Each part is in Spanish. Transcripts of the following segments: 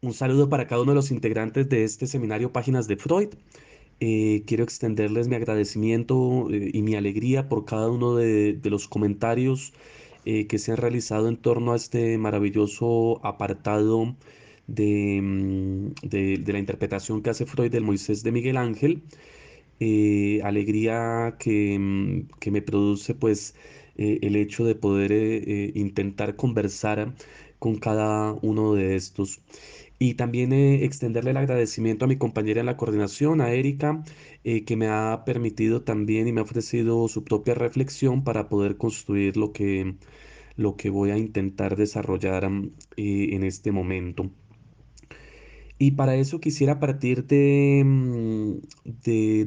Un saludo para cada uno de los integrantes de este seminario Páginas de Freud. Quiero extenderles mi agradecimiento y mi alegría por cada uno de los comentarios que se han realizado en torno a este maravilloso apartado de la interpretación que hace Freud del Moisés de Miguel Ángel. Alegría que me produce pues el hecho de poder intentar conversar con cada uno de estos. Y también extenderle el agradecimiento a mi compañera en la coordinación, a Erika, que me ha permitido también y me ha ofrecido su propia reflexión para poder construir lo que voy a intentar desarrollar en este momento. Y para eso quisiera partir de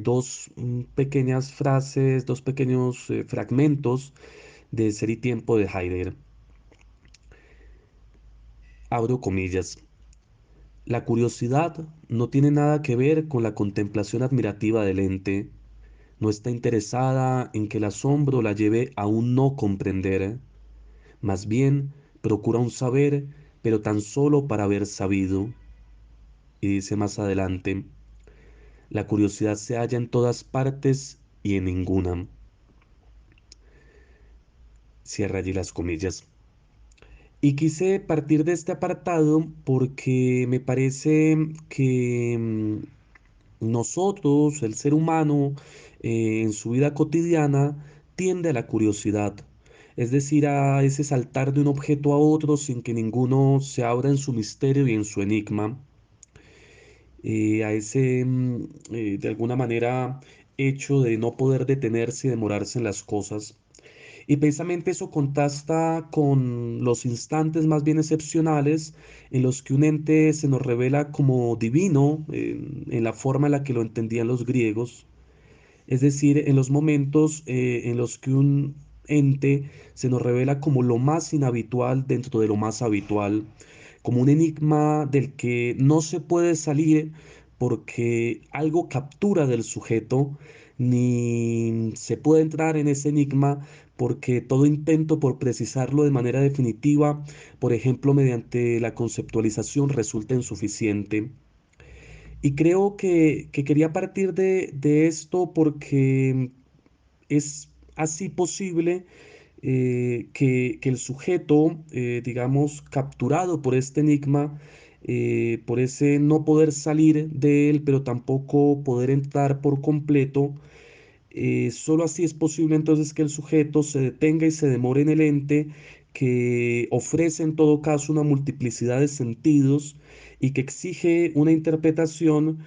dos pequeñas frases, dos pequeños fragmentos de Ser y Tiempo de Heidegger. Abro comillas. La curiosidad no tiene nada que ver con la contemplación admirativa del ente, no está interesada en que el asombro la lleve a un no comprender, más bien procura un saber, pero tan solo para haber sabido. Y dice más adelante, la curiosidad se halla en todas partes y en ninguna. Cierra allí las comillas. Y quise partir de este apartado porque me parece que nosotros, el ser humano, en su vida cotidiana, tiende a la curiosidad, es decir, a ese saltar de un objeto a otro sin que ninguno se abra en su misterio y en su enigma, a ese, de alguna manera, hecho de no poder detenerse y demorarse en las cosas. Y precisamente eso contrasta con los instantes más bien excepcionales en los que un ente se nos revela como divino, en la forma en la que lo entendían los griegos, es decir, en los momentos en los que un ente se nos revela como lo más inhabitual dentro de lo más habitual, como un enigma del que no se puede salir porque algo captura del sujeto, ni se puede entrar en ese enigma porque todo intento por precisarlo de manera definitiva, por ejemplo, mediante la conceptualización, resulta insuficiente. Y creo que quería partir de esto porque es así posible que el sujeto, digamos, capturado por este enigma, por ese no poder salir de él, pero tampoco poder entrar por completo, solo así es posible entonces que el sujeto se detenga y se demore en el ente que ofrece en todo caso una multiplicidad de sentidos y que exige una interpretación,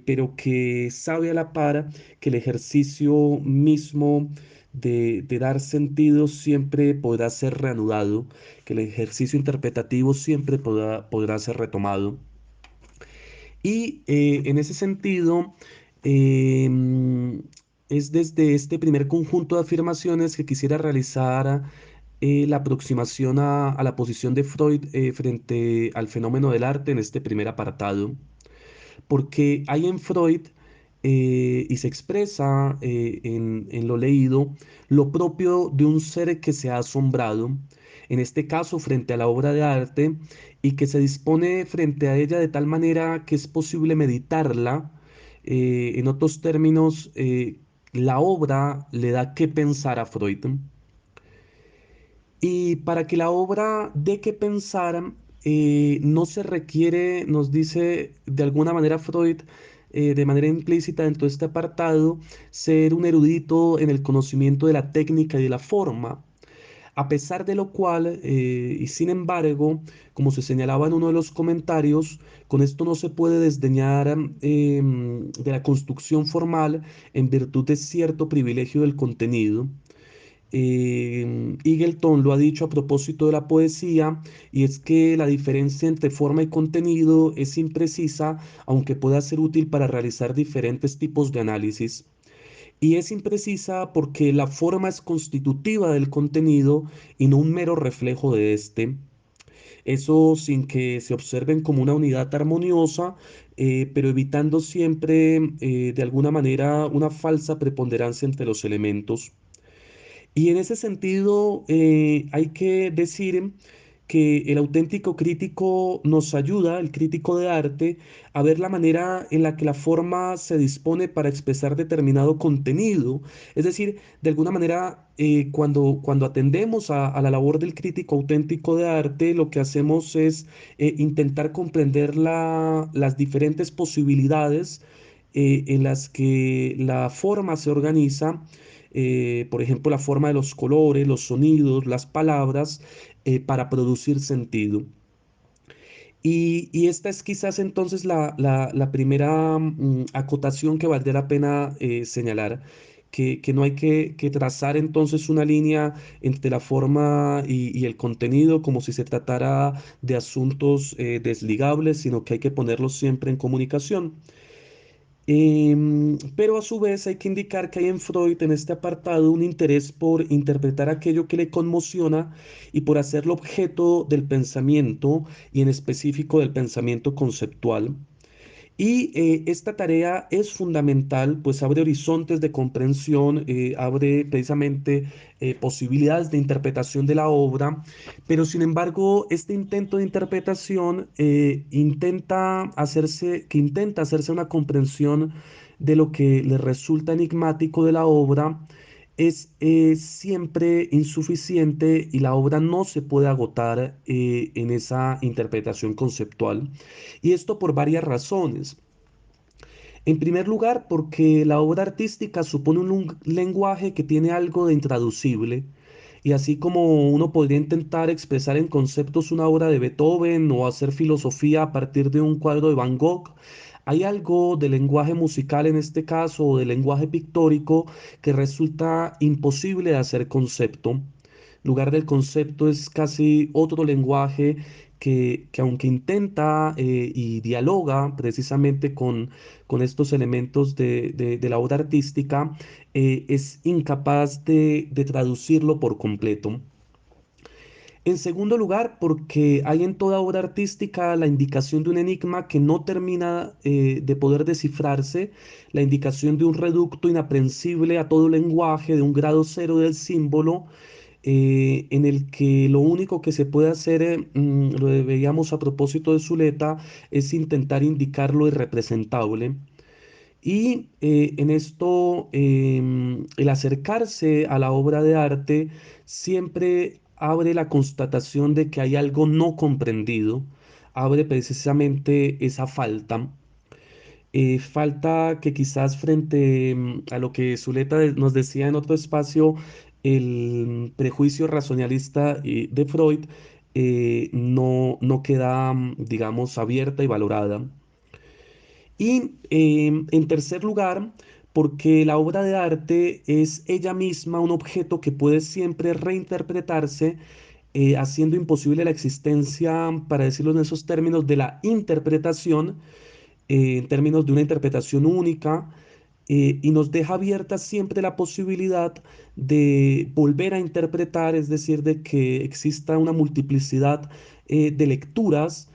pero que sabe a la par que el ejercicio mismo de dar sentido siempre podrá ser reanudado, que el ejercicio interpretativo siempre podrá ser retomado. Y en ese sentido, em, es desde este primer conjunto de afirmaciones que quisiera realizar la aproximación a la posición de Freud frente al fenómeno del arte en este primer apartado, porque hay en Freud, y se expresa en lo leído, lo propio de un ser que se ha asombrado, en este caso frente a la obra de arte, y que se dispone frente a ella de tal manera que es posible meditarla. En otros términos, la obra le da que pensar a Freud. Y para que la obra dé que pensar, no se requiere, nos dice de alguna manera Freud, de manera implícita dentro de este apartado, ser un erudito en el conocimiento de la técnica y de la forma. A pesar de lo cual, y sin embargo, como se señalaba en uno de los comentarios, con esto no se puede desdeñar de la construcción formal en virtud de cierto privilegio del contenido. Eagleton lo ha dicho a propósito de la poesía, y es que la diferencia entre forma y contenido es imprecisa, aunque pueda ser útil para realizar diferentes tipos de análisis. Y es imprecisa porque la forma es constitutiva del contenido y no un mero reflejo de este. Eso sin que se observen como una unidad armoniosa, pero evitando siempre, de alguna manera, una falsa preponderancia entre los elementos. Y en ese sentido, hay que decir que el auténtico crítico nos ayuda, el crítico de arte, a ver la manera en la que la forma se dispone para expresar determinado contenido. Es decir, de alguna manera, cuando atendemos a la labor del crítico auténtico de arte, lo que hacemos es intentar comprender las diferentes posibilidades en las que la forma se organiza, por ejemplo, la forma de los colores, los sonidos, las palabras, para producir sentido. Y esta es quizás entonces la primera acotación que valdría la pena señalar, que no hay que trazar entonces una línea entre la forma y el contenido como si se tratara de asuntos desligables, sino que hay que ponerlos siempre en comunicación. Pero a su vez hay que indicar que hay en Freud, en este apartado, un interés por interpretar aquello que le conmociona y por hacerlo objeto del pensamiento y en específico del pensamiento conceptual. Y esta tarea es fundamental, pues abre horizontes de comprensión, abre precisamente posibilidades de interpretación de la obra, pero sin embargo, este intento de interpretación intenta hacerse una comprensión de lo que le resulta enigmático de la obra. Es siempre insuficiente y la obra no se puede agotar en esa interpretación conceptual. Y esto por varias razones. En primer lugar, porque la obra artística supone un lenguaje que tiene algo de intraducible, y así como uno podría intentar expresar en conceptos una obra de Beethoven o hacer filosofía a partir de un cuadro de Van Gogh, hay algo del lenguaje musical en este caso o del lenguaje pictórico que resulta imposible de hacer concepto. Lugar del concepto es casi otro lenguaje que aunque intenta y dialoga precisamente con estos elementos de la obra artística, es incapaz de traducirlo por completo. En segundo lugar, porque hay en toda obra artística la indicación de un enigma que no termina de poder descifrarse, la indicación de un reducto inaprensible a todo lenguaje, de un grado cero del símbolo, en el que lo único que se puede hacer, lo veíamos a propósito de Zuleta, es intentar indicar lo irrepresentable. Y en esto, el acercarse a la obra de arte siempre abre la constatación de que hay algo no comprendido, abre precisamente esa falta. Falta que quizás frente a lo que Zuleta nos decía en otro espacio, el prejuicio racionalista de Freud no queda, digamos, abierta y valorada. Y en tercer lugar, porque la obra de arte es ella misma un objeto que puede siempre reinterpretarse, haciendo imposible la existencia, para decirlo en esos términos, de la interpretación, en términos de una interpretación única, y nos deja abierta siempre la posibilidad de volver a interpretar, es decir, de que exista una multiplicidad de lecturas,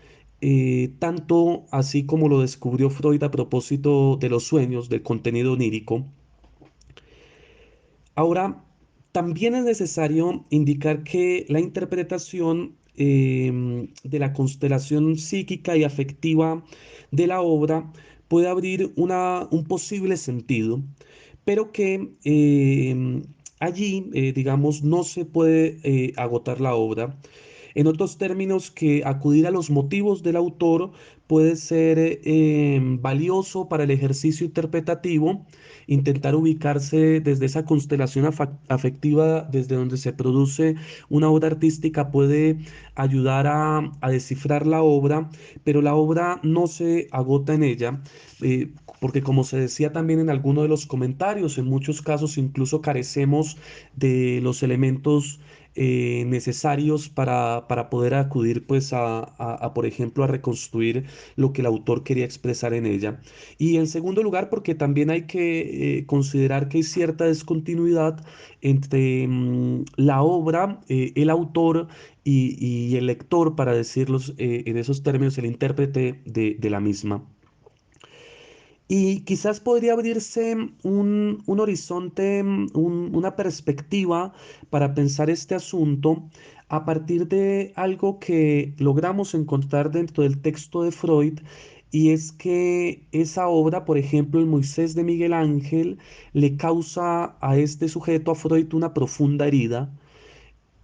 tanto así como lo descubrió Freud a propósito de los sueños, del contenido onírico. Ahora, también es necesario indicar que la interpretación de la constelación psíquica y afectiva de la obra puede abrir un posible sentido, pero que allí, digamos, no se puede agotar la obra. En otros términos, que acudir a los motivos del autor puede ser valioso para el ejercicio interpretativo, intentar ubicarse desde esa constelación afectiva, desde donde se produce una obra artística, puede ayudar a descifrar la obra, pero la obra no se agota en ella. Porque como se decía también en alguno de los comentarios, en muchos casos incluso carecemos de los elementos necesarios para poder acudir pues por ejemplo, a reconstruir lo que el autor quería expresar en ella. Y en segundo lugar, porque también hay que considerar que hay cierta descontinuidad entre la obra, el autor y el lector, para decirlos en esos términos, el intérprete de la misma. Y quizás podría abrirse un horizonte, una perspectiva para pensar este asunto a partir de algo que logramos encontrar dentro del texto de Freud, y es que esa obra, por ejemplo, el Moisés de Miguel Ángel, le causa a este sujeto, a Freud, una profunda herida.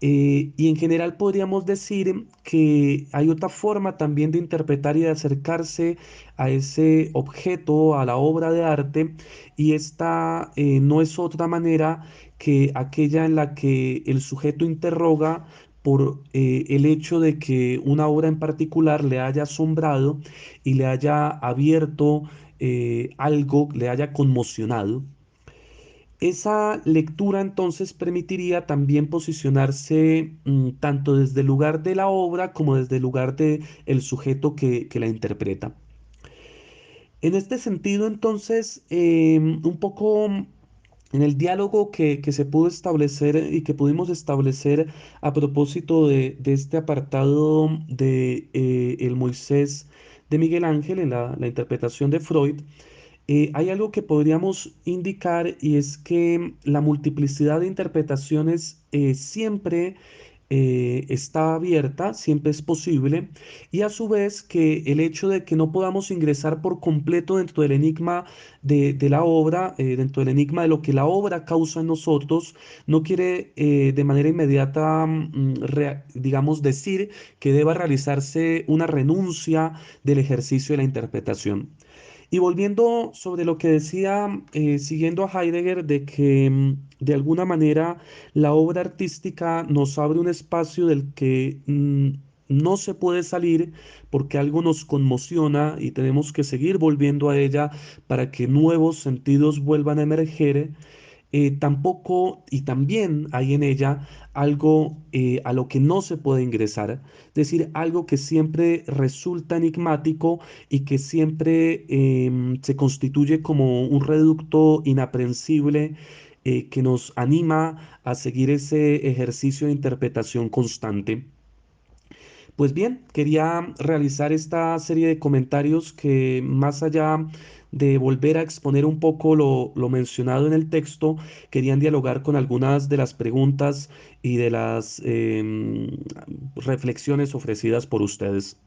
Y en general podríamos decir que hay otra forma también de interpretar y de acercarse a ese objeto, a la obra de arte, y esta no es otra manera que aquella en la que el sujeto interroga por el hecho de que una obra en particular le haya asombrado y le haya abierto algo, le haya conmocionado. Esa lectura entonces permitiría también posicionarse tanto desde el lugar de la obra como desde el lugar de el sujeto que la interpreta. En este sentido, entonces, un poco en el diálogo que se pudo establecer y que pudimos establecer a propósito de este apartado de el Moisés de Miguel Ángel en la interpretación de Freud, hay algo que podríamos indicar, y es que la multiplicidad de interpretaciones siempre está abierta, siempre es posible, y a su vez que el hecho de que no podamos ingresar por completo dentro del enigma de la obra, dentro del enigma de lo que la obra causa en nosotros, no quiere de manera inmediata, digamos, decir que deba realizarse una renuncia del ejercicio de la interpretación. Y volviendo sobre lo que decía, siguiendo a Heidegger, de que de alguna manera la obra artística nos abre un espacio del que no se puede salir porque algo nos conmociona y tenemos que seguir volviendo a ella para que nuevos sentidos vuelvan a emerger. Tampoco y también hay en ella algo a lo que no se puede ingresar, es decir, algo que siempre resulta enigmático y que siempre se constituye como un reducto inaprensible que nos anima a seguir ese ejercicio de interpretación constante. Pues bien, quería realizar esta serie de comentarios que, más allá de volver a exponer un poco lo mencionado en el texto, querían dialogar con algunas de las preguntas y de las reflexiones ofrecidas por ustedes.